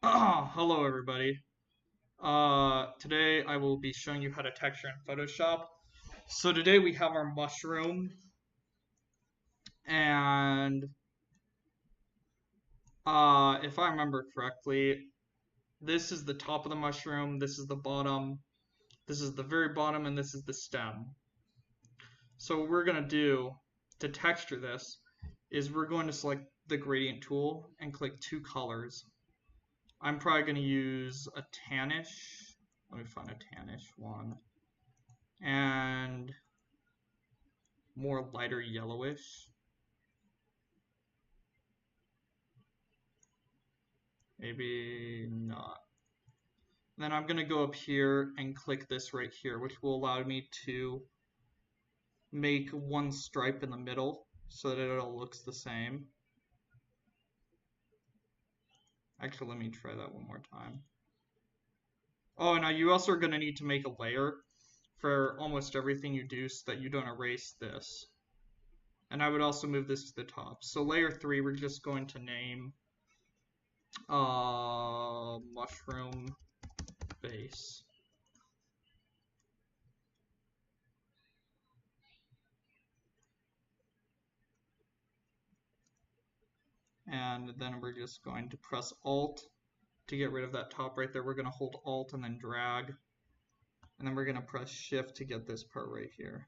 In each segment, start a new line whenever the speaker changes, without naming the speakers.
Hello everybody. Today I will be showing you how to texture in Photoshop. So today we have our mushroom, and if I remember correctly, this is the top of the mushroom, this is the bottom, this is the very bottom, and this is the stem. So what we're gonna do to texture this is we're going to select the gradient tool and click two colors. I'm probably going to use a tannish. Let me find a tannish one. And more lighter yellowish. Maybe not. Then I'm going to go up here and click this right here, which will allow me to make one stripe in the middle so that it all looks the same. Actually, let me try that one more time. Oh, now you also are going to need to make a layer for almost everything you do so that you don't erase this. And I would also move this to the top. So layer 3, we're just going to name mushroom base. And then we're just going to press Alt to get rid of that top right there. We're going to hold Alt and then drag. And then we're going to press Shift to get this part right here.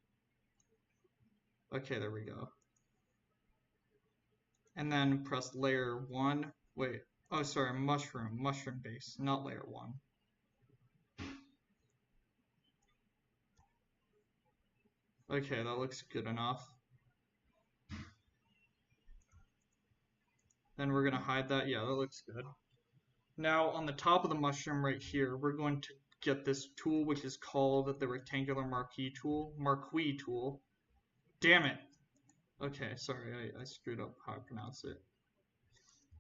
Okay, there we go. And then press layer 1. Wait, oh sorry, mushroom base, not layer 1. Okay, that looks good enough. Then we're going to hide that. Yeah, that looks good. Now on the top of the mushroom right here, we're going to get this tool which is called the rectangular marquee tool. Damn it! Okay, sorry, I screwed up how I pronounce it.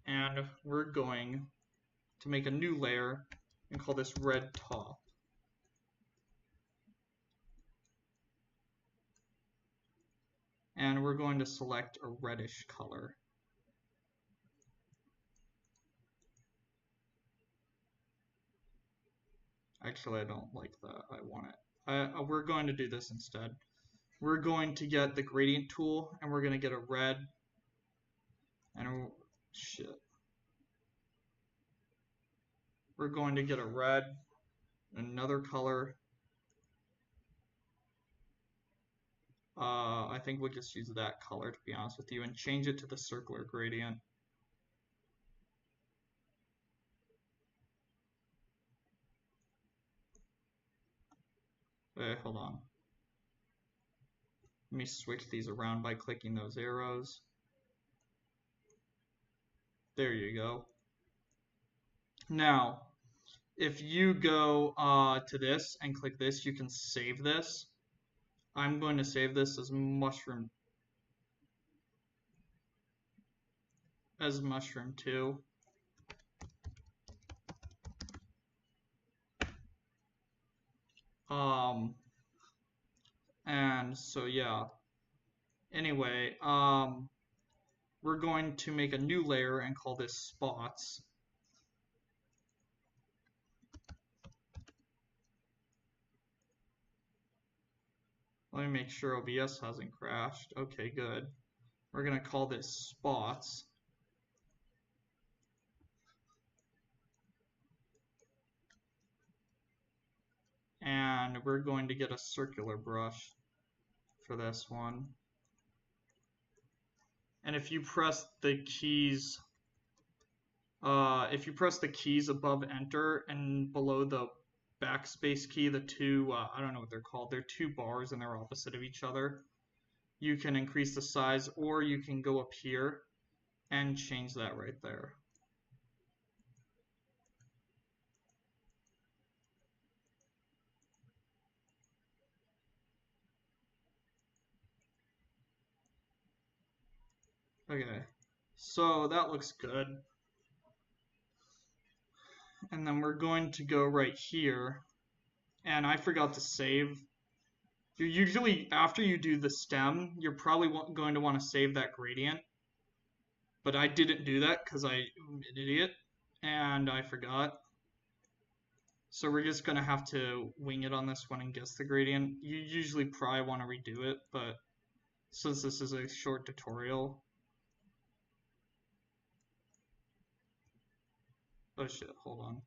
And we're going to make a new layer and call this red top. And we're going to select a reddish color. Actually, I don't like that. I want it. We're going to do this instead. We're going to get the gradient tool, and we're going to get a red. And shit. We're going to get a red, another color. I think we'll just use that color, to be honest with you, and change it to the circular gradient. Wait, hold on. Let me switch these around by clicking those arrows. There you go. Now, if you go to this and click this, you can save this. I'm going to save this as mushroom 2. And so yeah. Anyway, we're going to make a new layer and call this spots. Let me make sure OBS hasn't crashed. Okay, good. We're going to call this spots. And we're going to get a circular brush for this one. And if you press the keys, above Enter and below the backspace key, the two, I don't know what they're called, they're two bars and they're opposite of each other. You can increase the size, or you can go up here and change that right there. Okay, so that looks good. And then we're going to go right here, and I forgot to save. You're usually, after you do the stem, you're probably going to want to save that gradient. But I didn't do that because I'm an idiot. And I forgot. So we're just going to have to wing it on this one and guess the gradient. You usually probably want to redo it, but since this is a short tutorial. Oh shit, hold on.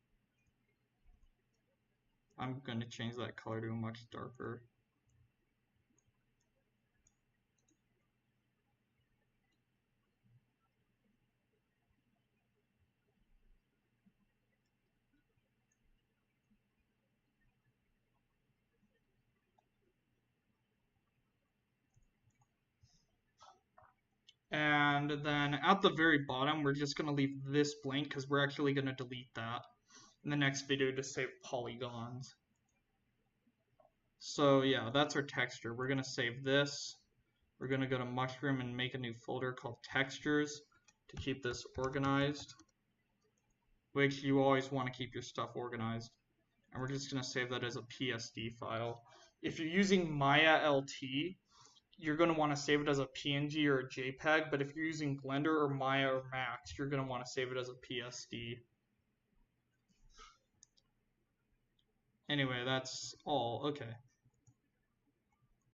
I'm going to change that color to a much darker. And then at the very bottom, we're just going to leave this blank because we're actually going to delete that in the next video to save polygons. So yeah, that's our texture. We're going to save this. We're going to go to Mushroom and make a new folder called Textures to keep this organized, which you always want to keep your stuff organized. And we're just going to save that as a PSD file. If you're using Maya LT, you're going to want to save it as a PNG or a JPEG, but if you're using Blender or Maya or Max, you're going to want to save it as a PSD. Anyway, that's all. Okay.